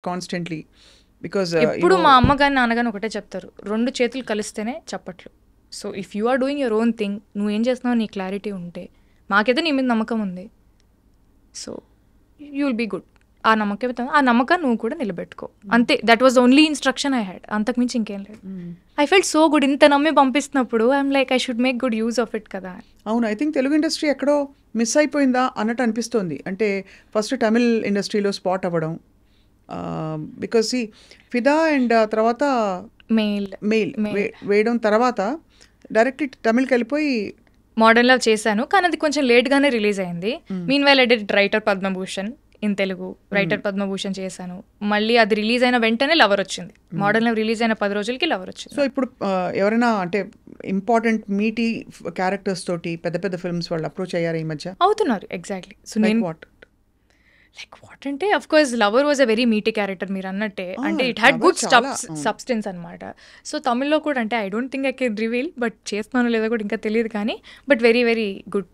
Constantly because ఎప్పుడు మా అమ్మ కానీ నాన్నగాని ఒకటే చెప్తారు, 2 చేతులు కలిస్తేనే చప్పట్లు. So if you are doing your own thing, నువ్వేం చేస్తున్నావు నీ క్లారిటీ ఉంటే, మాకైతే నీ మీద నమ్మకం ఉంది, so you will be good. ఆ నమ్మకాన్ని నువ్వు కూడా నిలబెట్టుకో అంతే. That was only instruction I had, అంతకుమించి ఇంకేం లేదు. I felt so good. ఇంత నమ్మి పంపిస్తున్నప్పుడు I'm like I should make good use of it కదా. అవును, ఐ థింక్ తెలుగు ఇండస్ట్రీ ఎక్కడో మిస్ అయిపోయిందా అన్నట్టు అనిపిస్తోంది. అంటే ఫస్ట్ తమిళ్ ఇండస్ట్రీలో స్పాట్ అవ్వడం, బికాజ్ ఫిదా అండ్ తర్వాత మెయిల్ వేయడం, తర్వాత డైరెక్ట్ తమిళ్కి వెళ్ళిపోయి మోడర్న్లో చేశాను, కానీ అది కొంచెం లేట్గానే రిలీజ్ అయింది. Mean while I did writer Padma Bhushan in Telugu. Writer Padma Bhushan చేశాను, మళ్ళీ అది రిలీజ్ అయిన వెంటనే లవర్ వచ్చింది. మోడర్న్లో రిలీజ్ అయిన 10 రోజులకి లవర్ వచ్చింది. సో ఇప్పుడు ఎవరైనా అంటే ఇంపార్టెంట్ మీటీ క్యారెక్టర్స్ తోటి పెద్ద పెద్ద ఫిల్మ్స్ వాళ్ళు అప్రోచ్ అయ్యారు ఈ మధ్య? అవుతున్నారు. ఎగ్జాక్ట్లీ. సో నేను వాట్ అంటే of course lover was a very Meitei character మీరు అన్నట్టే. అంటే ఇట్ హ్యాడ్ గుడ్ సబ్స్టెన్స్ అనమాట. సో తమిళ్లో కూడా అంటే I don't think I can reveal, but చేస్తున్నాను లేదా కూడా ఇంకా తెలియదు, కానీ but very very good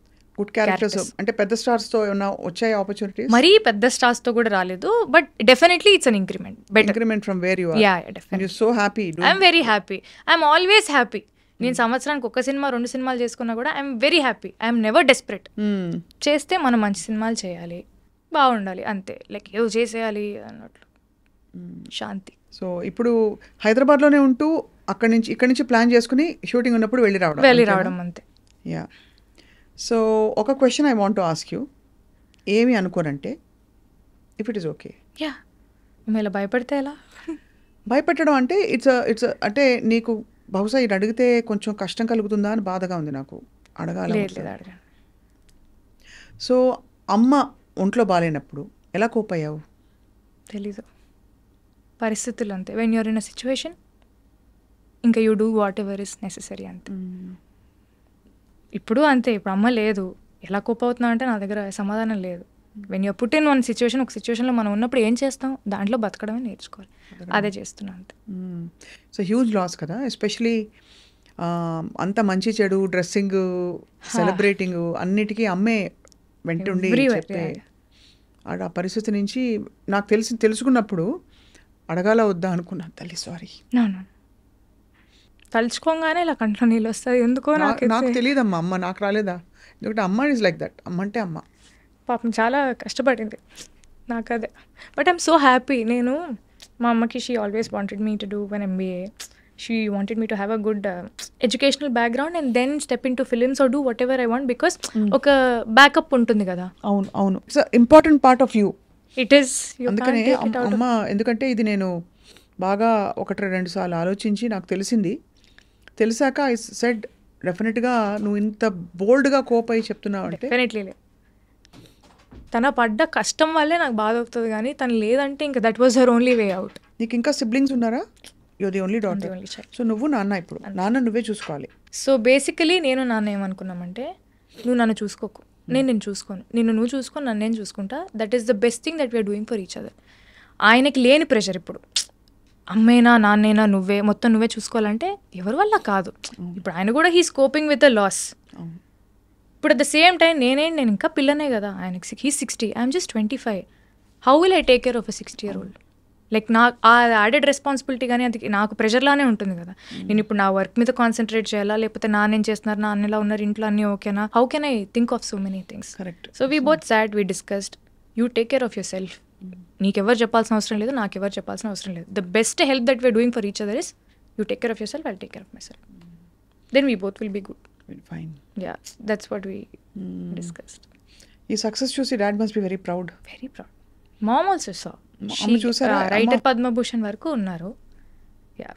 characters. అంటే పెద్ద స్టార్స్ తో ఏమైనా వచ్చాయి ఆపర్చునిటీస్? మరీ పెద్ద స్టార్స్ తో కూడా రాలేదు, but definitely it's an increment. Increment from where you are. Yeah definitely. So happy. I'm very happy. I'm always happy. నేను సంవత్సరానికి 1 సినిమా 2 సినిమాలు చేసుకున్నా కూడా I'm very happy. I'm never desperate. చేస్తే మనం మంచి సినిమాలు చేయాలి, బాగుండాలి, అంతే. లైక్ ఏదో చేసేయాలి అన్నట్లు శాంతి. సో ఇప్పుడు హైదరాబాద్లోనే ఉంటూ ఇక్కడి నుంచి ప్లాన్ చేసుకుని షూటింగ్ ఉన్నప్పుడు వెళ్ళి రావడం అంతే. యా. సో ఒక question I want to ask you. ఏమి అనుకోనంటే, if it is okay. Yeah. మేము ఇలా భయపడితే ఎలా? భయపెట్టడం అంటే ఇట్స్ అంటే నీకు బహుశా ఇది అడిగితే కొంచెం కష్టం కలుగుతుందా అని బాధగా ఉంది నాకు. అడగాలి. సో అమ్మ ఒంట్లో బాగాలేనప్పుడు ఎలా కోప్ అయ్యావు? తెలీదు, పరిస్థితులు అంతే. When you're in a situation ఇంకా you do whatever is necessary అంతే. ఇప్పుడు అంతే. ఇప్పుడు అమ్మ లేదు, ఎలా కోప్ అవుతున్నా అంటే నా దగ్గర సమాధానం లేదు. When you're put in one situation, ఒక సిచ్యువేషన్లో మనం ఉన్నప్పుడు ఏం చేస్తాం, దాంట్లో బతకడమే నేర్చుకోవాలి. అదే చేస్తున్నా అంతే. సో హ్యూజ్ లాస్ కదా, ఎస్పెషలీ అంత మంచి చెడు డ్రెస్సింగ్ సెలబ్రేటింగ్ అన్నిటికీ అమ్మే వెంటుండి చెప్పే ఆ పరిస్థితి నుంచి నాకు తెలుసుకున్నప్పుడు అడగాల వద్దా అనుకున్నాను. తల్లి సారీ. తలుచుకోగానే ఇలా కంట్లో నీళ్ళు వస్తాయి ఎందుకో. నాకు తెలియదమ్మా, అమ్మ నాకు రాలేదా? ఎందుకంటే అమ్మ ఈజ్ లైక్ దట్. అమ్మ అంటే అమ్మ. పాపం చాలా కష్టపడింది నాకు అదే. But I'm so happy. నేను మా అమ్మకి she always wanted me to do one MBA. She wanted me to have a good educational background and then step into films or do whatever I want because ఒక backup ఉంటుంది కదా. అవును it's important part of you. It is. అందుకనే అమ్మ, ఎందుకంటే ఇది నేను బాగా 1-2 సార్లు ఆలోచించి నాకు తెలిసాక ఐ సెడ్ డెఫినెట్గా నువ్వు ఇంత బోల్డ్గా కోప్ అయ్యి చెప్తున్నావు అంటే. డెఫినెట్లీ తన పడ్డ కష్టం వల్లే నాకు బాధ అవుతుంది, కానీ తను లేదంటే ఇంకా that was her only way out. నీకు ఇంకా సిబ్లింగ్స్ ఉన్నారా? You're the only daughter. So నువ్వు నాన్న, ఇప్పుడు నాన్న నువ్వే చూసుకోవాలి. సో బేసికలీ నేను నాన్న ఏమనుకున్నామంటే, నువ్వు నన్ను చూసుకోకు, నేను చూసుకోను, నువ్వు చూసుకొని నన్ను నేను చూసుకుంటా. That is the best thing that we're doing for each other. ఆయనకి లేని ప్రెషర్ ఇప్పుడు, అమ్మేనా నాన్నేనా మొత్తం నువ్వే చూసుకోవాలంటే ఎవరి వల్ల కాదు. ఇప్పుడు ఆయన కూడా he's coping with a loss. ఇప్పుడు అట్ ద సేమ్ టైం నేను ఇంకా పిల్లనే కదా ఆయనకి. He's 60, I'm just 25. How will I take care of a 60-year-old? Like నాకు ఆ యాడెడ్ రెస్పాన్సిబిలిటీ కానీ అది నాకు ప్రెషర్లానే ఉంటుంది కదా. నేను ఇప్పుడు నా వర్క్ మీద కాన్సన్ట్రేట్ చేయాలా, లేకపోతే నాన్నేం చేస్తున్నారు, నాన్నలా ఉన్నారు, ఇంట్లో అన్నీ ఓకేనా, how can I think of so many things. Correct. So we both sat, we discussed, you take care of your self. నీకెవరు చెప్పాల్సిన అవసరం లేదు, నాకెవరు చెప్పాల్సిన అవసరం లేదు. The best help that we're doing for each other is you take care of your self, I'll take care of my self. Then we both will be good. Fine. Yeah, that's what we discussed. ఈ success చూసి dad must be very proud. Very proud. Mom also saw. Writer Padmabhushan వరకు ఉన్నారు.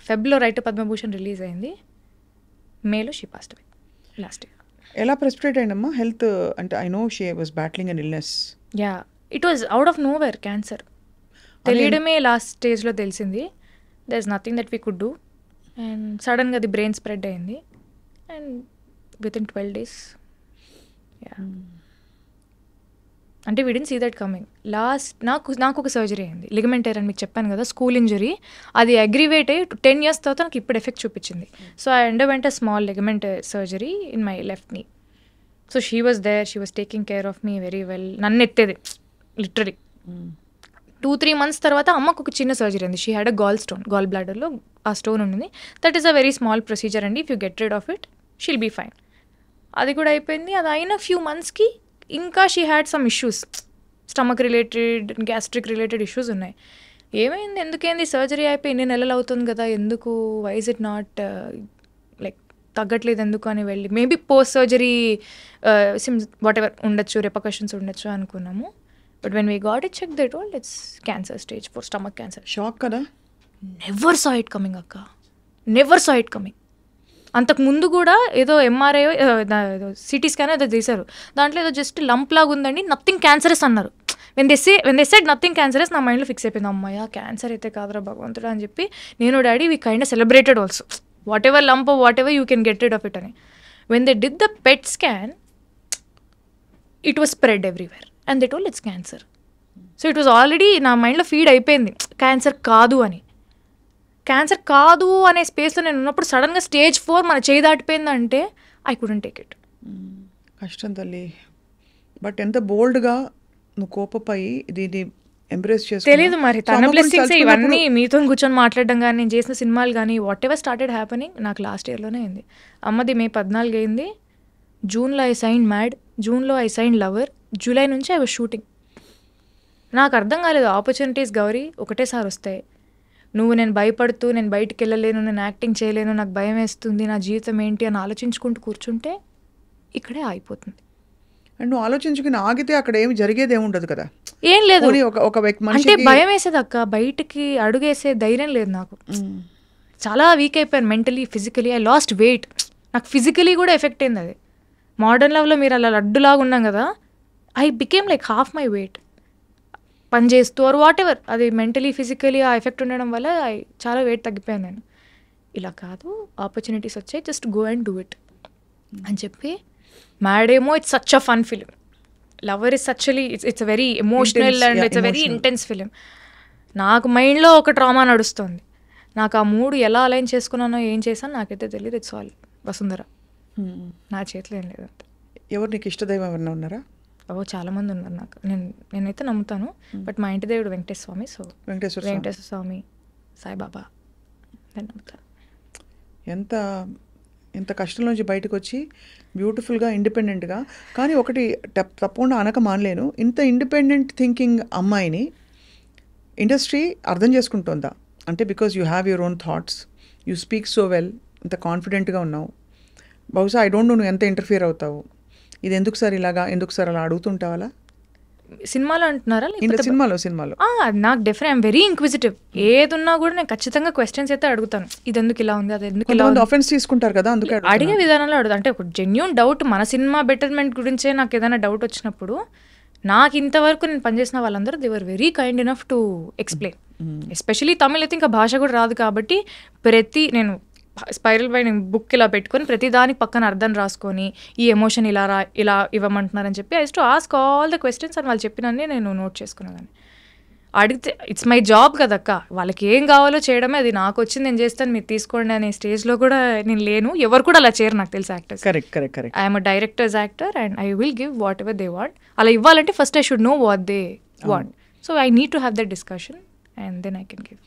ఫెబ్లో writer Padmabhushan release అయింది, మేలో she passed away last year. ఎలా precipitate అయిందమ్మా health? అంటే I know she was battling an illness. Yeah, it was out of nowhere. Cancer తెలియడమే last స్టేజ్లో తెలిసింది. There is nothing that we could do. And సడన్గా అది బ్రెయిన్ స్ప్రెడ్ అయింది and within 12 days. Yeah, అంటే we didn't see that coming. నాకు ఒక surgery అయింది, లిగమెంట్ టైర్ అని మీకు చెప్పాను కదా, స్కూల్ ఇంజరీ. అది అగ్రివేట్ అయ్యి 10 years తర్వాత నాకు ఇప్పుడు ఎఫెక్ట్ చూపించింది. So I underwent a small ligament surgery in my left knee. So she was there, she was taking care of me very well. నన్ను ఎత్తేది లిటరలీ. 2-3 months తర్వాత అమ్మకు ఒక చిన్న సర్జరీ ఉంది. షీ హ్యాడ్ అ గాల్ బ్లాడర్లో ఆ స్టోన్ ఉంది. That is a very small procedure అండి. If you get rid of it she'll be fine. అది కూడా అయిపోయింది. అది అయిన ఫ్యూ మంత్స్కి ఇంకా she had some issues, stomach related, gastric related issues ఉన్నాయి. ఏమైంది, ఎందుకేంది, సర్జరీ అయిపోయి ఎన్ని నెలలు అవుతుంది కదా, ఎందుకు, why is it not like తగ్గట్లేదు ఎందుకు అని వెళ్ళి maybe post surgery whatever ఉండొచ్చు, రిపర్కషన్స్ ఉండొచ్చు అనుకున్నాము. But when we got it check they told it's cancer stage 4, stomach cancer. Shock కదా. నెవర్ సా ఇట్ కమింగ్ అక్క, నెవర్ సా ఇట్ కమింగ్. అంతకు ముందు కూడా ఏదో ఎంఆర్ఐ సిటీ స్కాన్ ఏదో తీశారు, దాంట్లో ఏదో జస్ట్ లంప్ లాగా ఉందండి, నథింగ్ క్యాన్సరస్ అన్నారు. When they said nothing cancerous, నా మైండ్లో ఫిక్స్ అయిపోయింది, అమ్మాయ క్యాన్సర్ అయితే కాదురా భగవంతుడా అని చెప్పి నేను daddy we kind of celebrated also, whatever lump whatever you can get rid of it అని. When they did the PET scan it was spread everywhere and they told it's cancer. So it was already నా మైండ్లో feed అయిపోయింది cancer కాదు అని. Cancer కాదు అనే స్పేస్లో నేను ఉన్నప్పుడు సడన్గా స్టేజ్ 4 మన చేయి దాటిపోయిందంటే ఐ కుడెంట్ టేక్ ఇట్. కష్టం తల్లి. బట్ ఎంత బోల్డ్గా నువ్వు కోపపోయి దీన్ని ఎంబ్రేస్ చేసి తెలీదు మరి తన బ్లెస్సింగ్స్ ఇవన్నీ. మీతో కూర్చొని మాట్లాడడం కానీ, నేను చేసిన సినిమాలు కానీ, వాట్ ఎవర్ స్టార్టెడ్ హ్యాపెనింగ్ నాకు లాస్ట్ ఇయర్లోనే అయింది. అమ్మది May 14 అయింది. జూన్లో ఐ సైన్ మ్యాడ్, జూన్లో ఐ సైన్ లవర్, జూలై నుంచి ఐ వాజ్ షూటింగ్. నాకు అర్థం కాలేదు, ఆపర్చునిటీస్ గౌరీ ఒకటేసారి వస్తాయి. నేను భయపడుతూ నేను బయటికి వెళ్ళలేను, నేను యాక్టింగ్ చేయలేను, నాకు భయం వేస్తుంది, నా జీవితం ఏంటి అని ఆలోచించుకుంటూ కూర్చుంటే ఇక్కడే ఆగిపోతుంది. అండ్ నువ్వు ఆలోచించుకుని ఆగితే అక్కడ ఏమి జరిగేది ఏముండదు కదా. ఏం లేదు, ఒక అంటే భయం వేసేది అక్క, బయటికి అడుగేసే ధైర్యం లేదు నాకు. చాలా వీక్ అయిపోయాను mentally, physically. I lost weight. నాకు ఫిజికలీ కూడా ఎఫెక్ట్ అయింది అది. మోడర్న్ లవ్లో మీరు అలా లడ్డులాగా ఉన్నాం కదా, I became like half my weight పని చేస్తూ ఆర్ వాట్ ఎవర్. అది మెంటలీ ఫిజికలీ ఆ ఎఫెక్ట్ ఉండడం వల్ల చాలా వెయిట్ తగ్గిపోయాను నేను. ఇలా కాదు, ఆపర్చునిటీస్ వచ్చాయి, just go and do it అని చెప్పి. మ్యాడ్ ఏమో it's such a fun film, Lover is సచ్చువలీ it's very emotional and it's very intense film. నాకు మైండ్లో ఒక ట్రామా నడుస్తుంది. నాకు ఆ మూడు ఎలా అలైన్ చేసుకున్నానో ఏం చేశాను నాకైతే తెలియదు. ఇట్స్ ఆల్ వసుంధర, నా చేతిలో ఏం లేదంటే. ఎవరు నీకు ఇష్టదైవం ఎవరైనా ఉన్నారా? చాలామంది ఉన్నారు నాకు, నేనైతే నమ్ముతాను. బట్ మా ఇంటి దేవుడు వెంకటేశ్వర స్వామి, సో వెంకటేశ్వర స్వామి, సాయిబాబా నేను నమ్ముతాను. ఎంత కష్టం నుంచి బయటకు వచ్చి బ్యూటిఫుల్గా ఇండిపెండెంట్గా, కానీ ఒకటి తప్పకుండా అనక మానలేను, ఇంత ఇండిపెండెంట్ థింకింగ్ అమ్మాయిని ఇండస్ట్రీ అర్థం చేసుకుంటుందా? అంటే because you have your own thoughts, you speak so well, ఇంత కాన్ఫిడెంట్గా ఉన్నావు. బహుశా ఐ డోంట్ నో నువ్వు ఎంత ఇంటర్ఫియర్ అవుతావు, ఇది ఎందుకు సార్ ఇలాగా, ఎందుకు సార్ అలా అడుగుతుంటావా? సినిమాలో అంటున్నారా? సినిమాలో నాకు డెఫినెట్ ఐఎమ్ వెరీ ఇంక్విజిటివ్. ఏదున్నా కూడా నేను ఖచ్చితంగా క్వశ్చన్స్ అయితే అడుగుతాను. ఇది ఎందుకు ఇలా ఉంది, అది ఎందుకు ఇలా ఉంది, ఆఫెన్స్ తీసుకుంటారు కదా, అందుకే అడిగే విధానంలో అడుగుతాను. అంటే ఒక జెన్యూన్ డౌట్, మన సినిమా బెటర్మెంట్ గురించే నాకు ఏదైనా డౌట్ వచ్చినప్పుడు, నాకు ఇంతవరకు నేను పనిచేసిన వాళ్ళందరూ they were very kind enough to explain. Especially Tamil అయితే ఇంకా భాష కూడా రాదు కాబట్టి నేను స్పైరల్ బై బుక్ ఇలా పెట్టుకొని ప్రతి దానికి పక్కన అర్థం రాసుకొని ఈ ఎమోషన్ ఇలా ఇవ్వమంటున్నారని చెప్పి I use to ask all the questions అని వాళ్ళు చెప్పినన్ని నేను నోట్ చేసుకునేదాన్ని. అడిగితే ఇట్స్ మై జాబ్ కదక్క, వాళ్ళకి ఏం కావాలో చేయడమే, అది నాకు వచ్చింది నేను చేస్తాను, మీరు తీసుకోండి అనే స్టేజ్లో కూడా నేను లేను. ఎవరు కూడా అలా చేయరు నాకు తెలిసి actors. Correct. I'm a director's actor and I will give whatever they want. అలా ఇవ్వాలంటే first I should know what they want. So I need to have that discussion and then I can give.